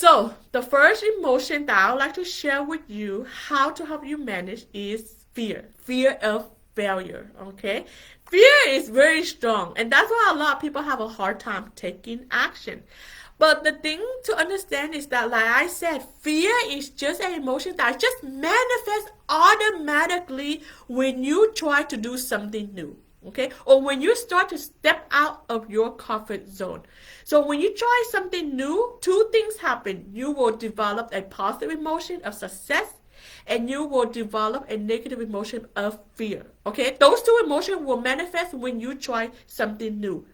So, the first emotion that I would like to share with you how to help you manage is fear. Fear of failure, okay? Fear is very strong, and that's why a lot of people have a hard time taking action. But the thing to understand is that, like I said, fear is just an emotion that just manifests automatically when you try to do something new, okay, or when you start to step out of your comfort zone. So when you try something new, two things happen. You will develop a positive emotion of success, and you will develop a negative emotion of fear. Okay, those two emotions will manifest when you try something new.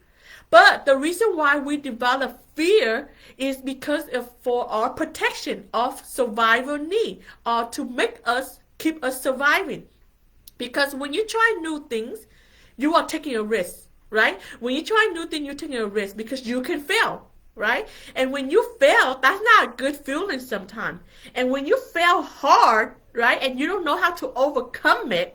But the reason why we develop fear is because of for our protection of survival need, or to make us keep us surviving. Because when you try new things, you are taking a risk, right? When you try new things, you're taking a risk because you can fail, right? And when you fail, that's not a good feeling sometimes. And when you fail hard, right, and you don't know how to overcome it,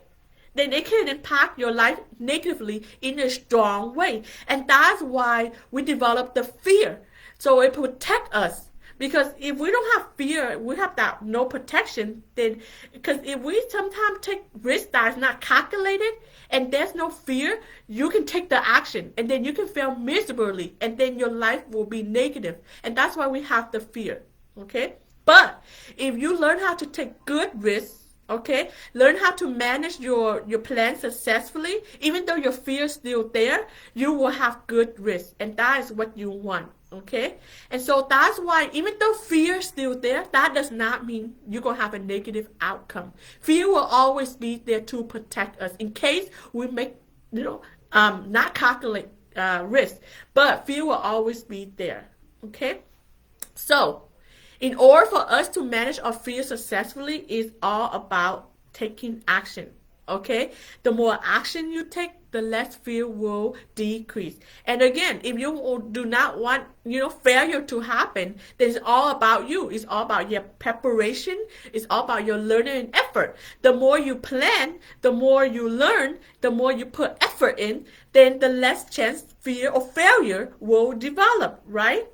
then it can impact your life negatively in a strong way. And that's why we develop the fear. So it protects us. Because if we don't have fear, we have that no protection, then because if we sometimes take risk that is not calculated and there's no fear, you can take the action and then you can fail miserably and then your life will be negative. And that's why we have the fear. Okay? But if you learn how to take good risks, okay, learn how to manage your plan successfully, even though your fear is still there, you will have good risk, and that is what you want. Okay, and so that's why even though fear is still there, that does not mean you're gonna have a negative outcome. Fear will always be there to protect us in case we make, not calculate risk, but fear will always be there. Okay, so in order for us to manage our fear successfully, is all about taking action. Okay, the more action you take, the less fear will decrease. And again, if you do not want failure to happen, then it's all about you. It's all about your preparation. It's all about your learning and effort. The more you plan, the more you learn, the more you put effort in, then the less chance fear or failure will develop, right?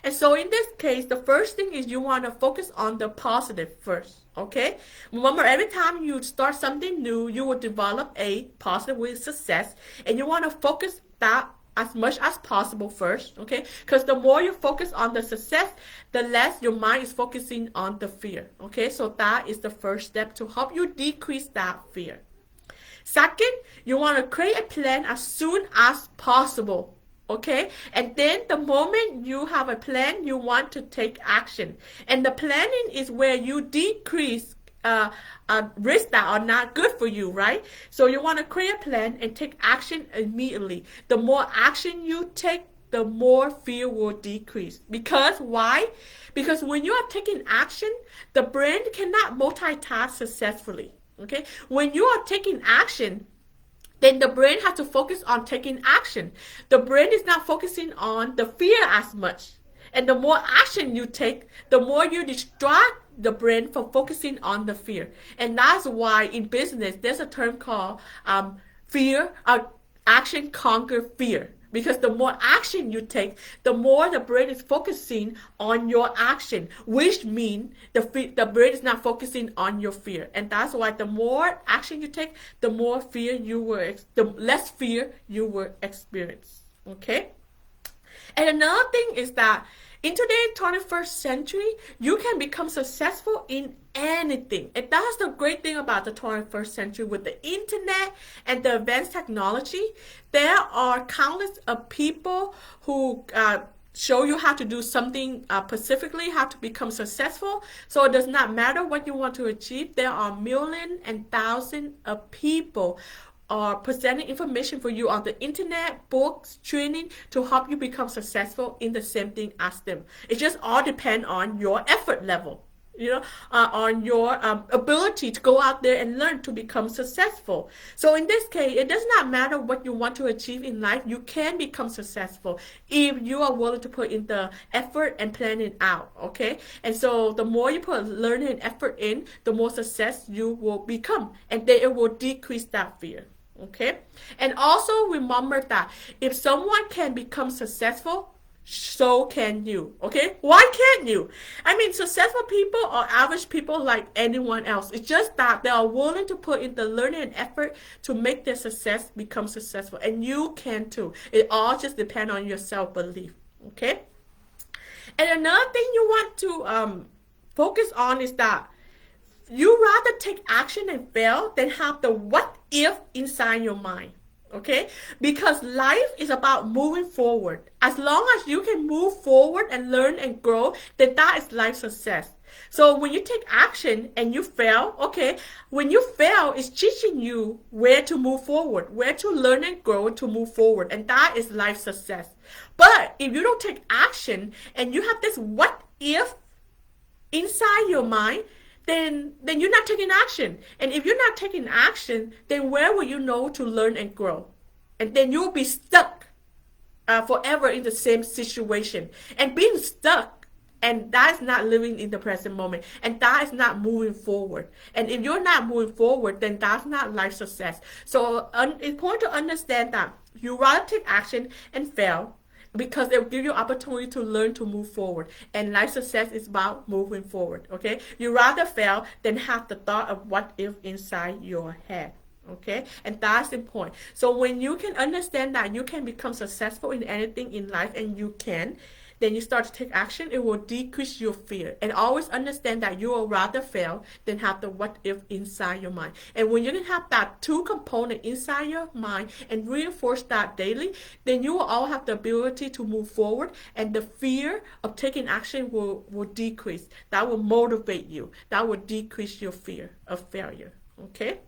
And so in this case, the first thing is you want to focus on the positive first. Okay? Remember, every time you start something new, you will develop a positive with success. And you want to focus that as much as possible first. Okay? Because the more you focus on the success, the less your mind is focusing on the fear. Okay? So that is the first step to help you decrease that fear. Second, you want to create a plan as soon as possible. Okay, and then the moment you have a plan, you want to take action, and the planning is where you decrease risks that are not good for you, right? So you want to create a plan and take action immediately. The more action you take, the more fear will decrease. Because why? Because when you are taking action, the brain cannot multitask successfully. Okay, when you are taking action, then the brain has to focus on taking action. The brain is not focusing on the fear as much. And the more action you take, the more you distract the brain from focusing on the fear. And that's why in business, there's a term called fear, action conquer fear. Because the more action you take, the more the brain is focusing on your action, which means the brain is not focusing on your fear. And that's why the more action you take, the more fear the less fear you will experience. Okay? And another thing is that in today's 21st century, you can become successful in anything. And that's the great thing about the 21st century with the internet and the advanced technology. There are countless of people who show you how to do something specifically, how to become successful. So it does not matter what you want to achieve. There are millions and thousands of people are presenting information for you on the internet, books, training to help you become successful in the same thing as them. It just all depends on your effort level, on your ability to go out there and learn to become successful. So in this case, it does not matter what you want to achieve in life. You can become successful if you are willing to put in the effort and plan it out. Okay, and so the more you put learning and effort in, the more success you will become, and then it will decrease that fear. Okay, and also remember that if someone can become successful, so can you. Okay? Why can't you? I mean, successful people are average people like anyone else. It's just that they are willing to put in the learning and effort to make their success become successful. And you can too. It all just depends on your self belief. Okay? And another thing you want to focus on is that you rather take action and fail than have the what if inside your mind. Okay? Because life is about moving forward. As long as you can move forward and learn and grow, then that is life success. So when you take action and you fail, okay, when you fail, it's teaching you where to move forward, where to learn and grow to move forward. And that is life success. But if you don't take action and you have this what if inside your mind, then you're not taking action. And if you're not taking action, then where will you know to learn and grow? And then you'll be stuck forever in the same situation. And being stuck, and that is not living in the present moment. And that is not moving forward. And if you're not moving forward, then that's not life success. So it's important to understand that you rather take action and fail because it will give you opportunity to learn to move forward. And life success is about moving forward. Okay, you rather fail than have the thought of what if inside your head. Okay, and that's the point. So when you can understand that you can become successful in anything in life, and you can, then you start to take action, it will decrease your fear. And always understand that you will rather fail than have the what if inside your mind. And when you can have that two component inside your mind and reinforce that daily, then you will all have the ability to move forward, and the fear of taking action will decrease. That will motivate you. That will decrease your fear of failure. Okay?